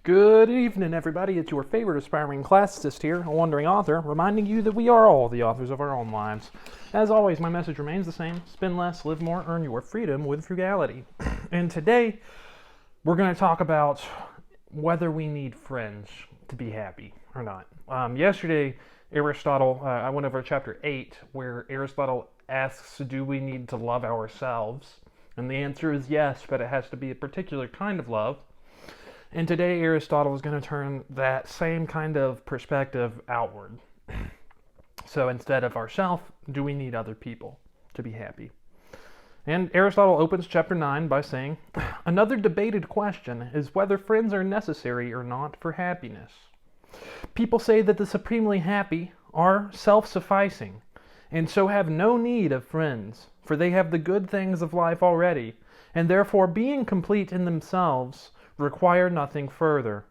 Good evening, everybody. It's your favorite aspiring classicist here, a wandering author, reminding you that we are all the authors of our own lives. As always, my message remains the same. Spend less, live more, earn your freedom with frugality. And today, we're going to talk about whether we need friends to be happy or not. Yesterday, Aristotle, I went over chapter 8, where Aristotle asks, do we need to love ourselves? And the answer is yes, but it has to be a particular kind of love. And today Aristotle is going to turn that same kind of perspective outward. So instead of ourselves, do we need other people to be happy? And Aristotle opens chapter 9 by saying, another debated question is whether friends are necessary or not for happiness. People say that the supremely happy are self-sufficing, and so have no need of friends, for they have the good things of life already, and therefore being complete in themselves, require nothing further.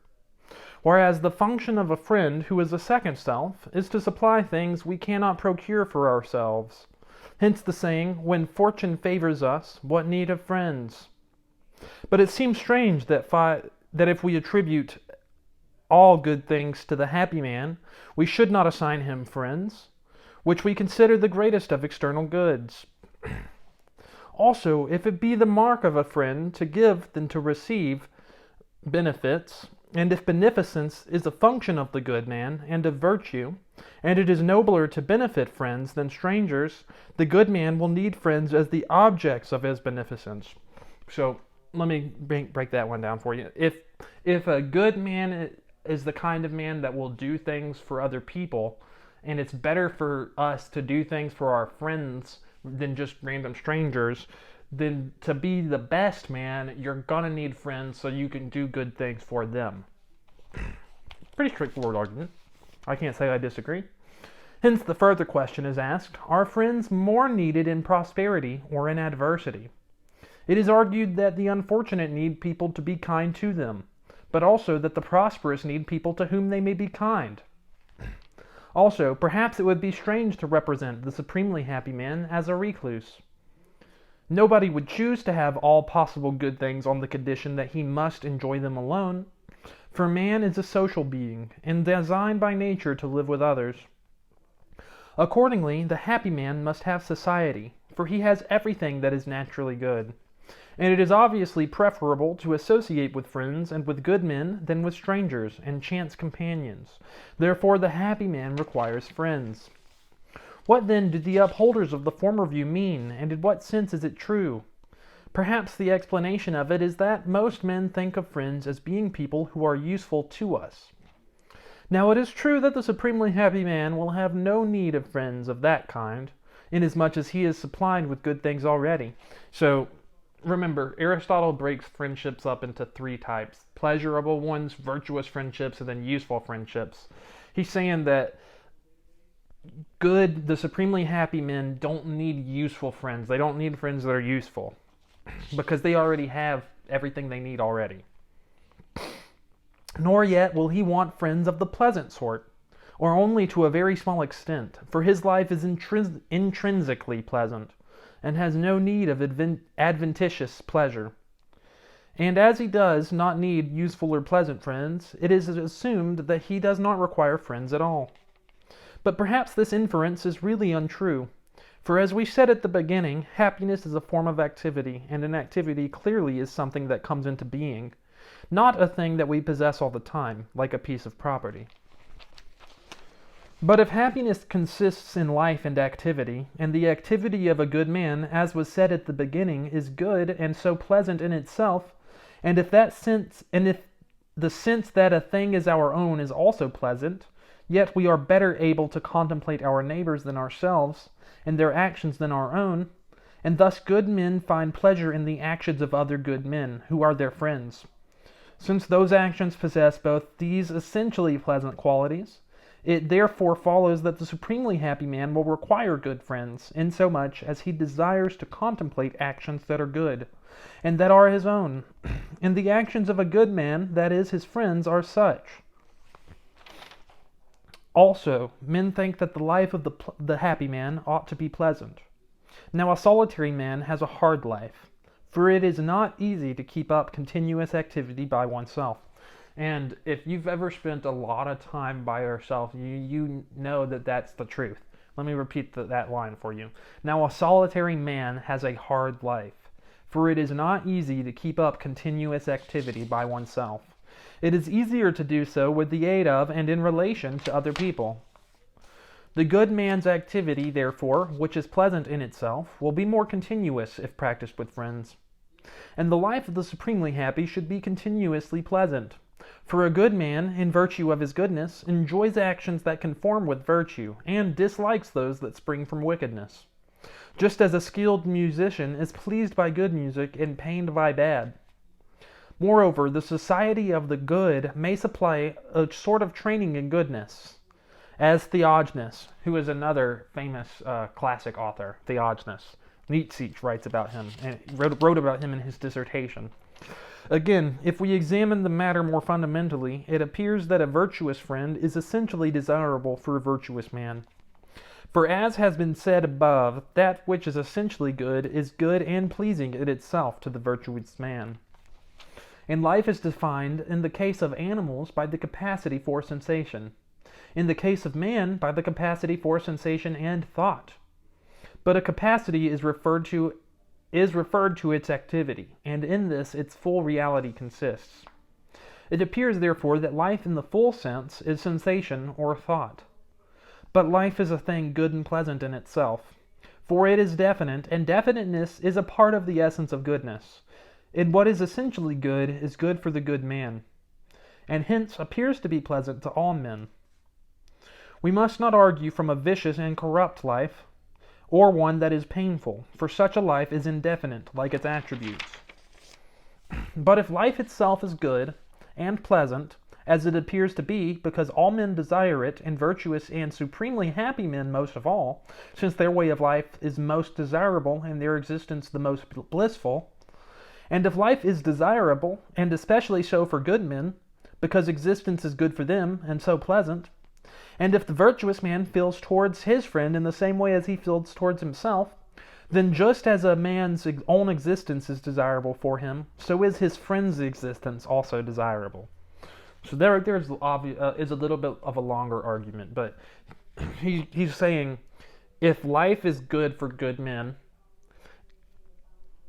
Whereas the function of a friend who is a second self is to supply things we cannot procure for ourselves. Hence the saying, when fortune favors us, what need of friends? But it seems strange that if we attribute all good things to the happy man, we should not assign him friends, which we consider the greatest of external goods. Also, if it be the mark of a friend to give than to receive benefits, and if beneficence is a function of the good man and of virtue, and it is nobler to benefit friends than strangers, the good man will need friends as the objects of his beneficence. So let me break that one down for you. If a good man is the kind of man that will do things for other people, and it's better for us to do things for our friends than just random strangers, then to be the best man, you're gonna need friends so you can do good things for them. Pretty straightforward argument. I can't say I disagree. Hence the further question is asked, are friends more needed in prosperity or in adversity? It is argued that the unfortunate need people to be kind to them, but also that the prosperous need people to whom they may be kind. Also, perhaps it would be strange to represent the supremely happy man as a recluse. Nobody would choose to have all possible good things on the condition that he must enjoy them alone, for man is a social being, and designed by nature to live with others. Accordingly, the happy man must have society, for he has everything that is naturally good, and it is obviously preferable to associate with friends and with good men than with strangers and chance companions. Therefore, the happy man requires friends. What then do the upholders of the former view mean, and in what sense is it true? Perhaps the explanation of it is that most men think of friends as being people who are useful to us. Now it is true that the supremely happy man will have no need of friends of that kind, inasmuch as he is supplied with good things already. So, remember, Aristotle breaks friendships up into three types. Pleasurable ones, virtuous friendships, and then useful friendships. He's saying that the supremely happy men don't need useful friends. They don't need friends that are useful because they already have everything they need already. Nor yet will he want friends of the pleasant sort, or only to a very small extent, for his life is intrinsically pleasant and has no need of adventitious pleasure. And as he does not need useful or pleasant friends, it is assumed that he does not require friends at all. But perhaps this inference is really untrue, for as we said at the beginning, happiness is a form of activity, and an activity clearly is something that comes into being, not a thing that we possess all the time, like a piece of property. But if happiness consists in life and activity, and the activity of a good man, as was said at the beginning, is good and so pleasant in itself, and if the sense that a thing is our own is also pleasant, yet we are better able to contemplate our neighbors than ourselves, and their actions than our own, and thus good men find pleasure in the actions of other good men, who are their friends. Since those actions possess both these essentially pleasant qualities, it therefore follows that the supremely happy man will require good friends, insomuch as he desires to contemplate actions that are good, and that are his own. And the actions of a good man, that is, his friends, are such. Also, men think that the life of the happy man ought to be pleasant. Now a solitary man has a hard life, for it is not easy to keep up continuous activity by oneself. And if you've ever spent a lot of time by yourself, you know that that's the truth. Let me repeat that line for you. Now, a solitary man has a hard life, for it is not easy to keep up continuous activity by oneself. It is easier to do so with the aid of and in relation to other people. The good man's activity, therefore, which is pleasant in itself, will be more continuous if practiced with friends. And the life of the supremely happy should be continuously pleasant. For a good man, in virtue of his goodness, enjoys actions that conform with virtue, and dislikes those that spring from wickedness. Just as a skilled musician is pleased by good music and pained by bad. Moreover, the society of the good may supply a sort of training in goodness, as Theognis, who is another famous classic author, Theognis. Nietzsche writes about him, and wrote about him in his dissertation. Again, if we examine the matter more fundamentally, it appears that a virtuous friend is essentially desirable for a virtuous man. For as has been said above, that which is essentially good is good and pleasing in itself to the virtuous man. And life is defined in the case of animals by the capacity for sensation. In the case of man, by the capacity for sensation and thought. But a capacity is referred to its activity, and in this its full reality consists. It appears, therefore, that life in the full sense is sensation or thought. But life is a thing good and pleasant in itself, for it is definite, and definiteness is a part of the essence of goodness. And what is essentially good is good for the good man, and hence appears to be pleasant to all men. We must not argue from a vicious and corrupt life, or one that is painful, for such a life is indefinite, like its attributes. But if life itself is good and pleasant, as it appears to be, because all men desire it, and virtuous and supremely happy men most of all, since their way of life is most desirable and their existence the most blissful, and if life is desirable, and especially so for good men, because existence is good for them and so pleasant, and if the virtuous man feels towards his friend in the same way as he feels towards himself, then just as a man's own existence is desirable for him, so is his friend's existence also desirable. So there's is a little bit of a longer argument, but he's saying if life is good for good men,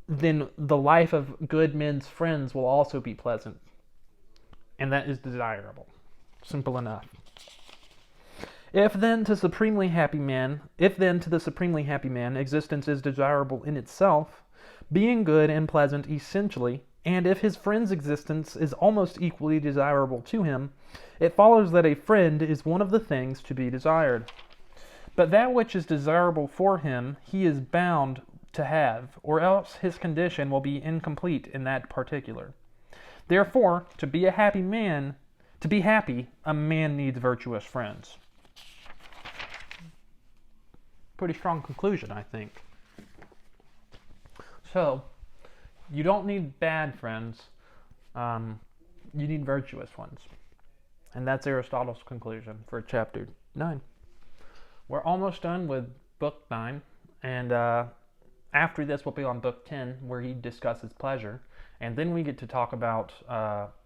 then the life of good men's friends will also be pleasant, and that is desirable. Simple enough. If then to the supremely happy man existence is desirable in itself, being good and pleasant essentially, and if his friend's existence is almost equally desirable to him, it follows that a friend is one of the things to be desired. But that which is desirable for him he is bound to have, or else his condition will be incomplete in that particular. Therefore, to be happy, a man needs virtuous friends. Pretty strong conclusion, I think. So, you don't need bad friends, you need virtuous ones. And that's Aristotle's conclusion for chapter 9. We're almost done with book 9, and after this we'll be on book 10, where he discusses pleasure, and then we get to talk about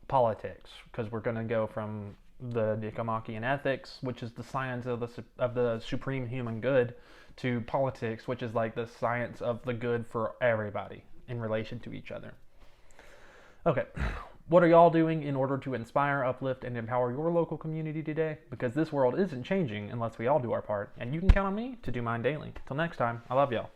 politics, because we're going to go from the Nicomachean Ethics, which is the science of the supreme human good, to politics, which is like the science of the good for everybody in relation to each other. Okay, what are y'all doing in order to inspire, uplift, and empower your local community today? Because this world isn't changing unless we all do our part, and you can count on me to do mine daily. Till next time, I love y'all.